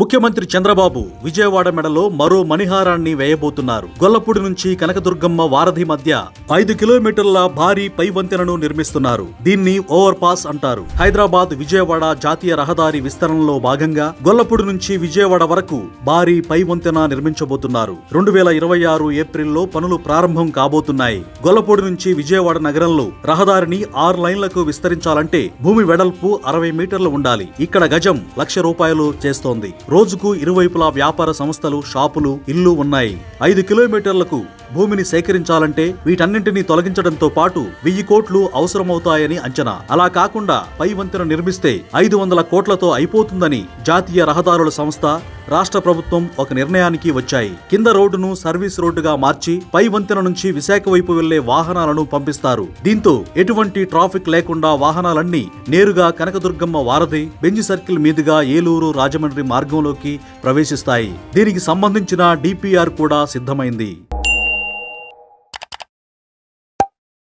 ముఖ్యమంత్రి చంద్రబాబు విజయవాడ మెడలో మరో మణిహారాన్ని వేయబోతున్నారు. గొల్లపూడి నుంచి కనకదుర్గమ్మ వారధి మధ్య 5 కిలోమీటర్ల భారీ పై వంతెనను నిర్మిస్తున్నారు. దీన్ని ఓవర్ పాస్ అంటారు. హైదరాబాద్ విజయవాడ జాతీయ రహదారి విస్తరణలో భాగంగా గొల్లపూడి నుంచి విజయవాడ వరకు భారీ పై వంతెన నిర్మించబోతున్నారు. 2026 ఏప్రిల్లో పనులు ప్రారంభం కాబోతున్నాయి. గొల్లపూడి నుంచి విజయవాడ నగరంలో రహదారిని 6 లైన్లకు విస్తరించాలంటే భూమి వెడల్పు 60 మీటర్లు ఉండాలి. ఇక్కడ గజం ₹1,00,000 చేస్తోంది. రోజుకు ఇరువైపులా వ్యాపార సంస్థలు, షాపులు, ఇల్లు ఉన్నాయి. 5 కిలోమీటర్లకు భూమిని సేకరించాలంటే వీటన్నింటినీ తొలగించడంతో పాటు 1000 కోట్లు అవసరమవుతాయని అంచనా. అలా కాకుండా పై వంతెన నిర్మిస్తే 500 కోట్లతో అయిపోతుందని జాతీయ రహదారుల సంస్థ, రాష్ట్ర ప్రభుత్వం ఒక నిర్ణయానికి వచ్చాయి. కింద రోడ్డును సర్వీస్ రోడ్డుగా మార్చి పై వంతెన నుంచి విశాఖ వైపు వెళ్లే వాహనాలను పంపిస్తారు. దీంతో ఎటువంటి ట్రాఫిక్ లేకుండా వాహనాలన్నీ నేరుగా కనకదుర్గమ్మ వారధి, బెంజి సర్కిల్ మీదుగా ఏలూరు, రాజమండ్రి మార్గంలోకి ప్రవేశిస్తాయి. దీనికి సంబంధించిన DPR కూడా సిద్ధమైంది.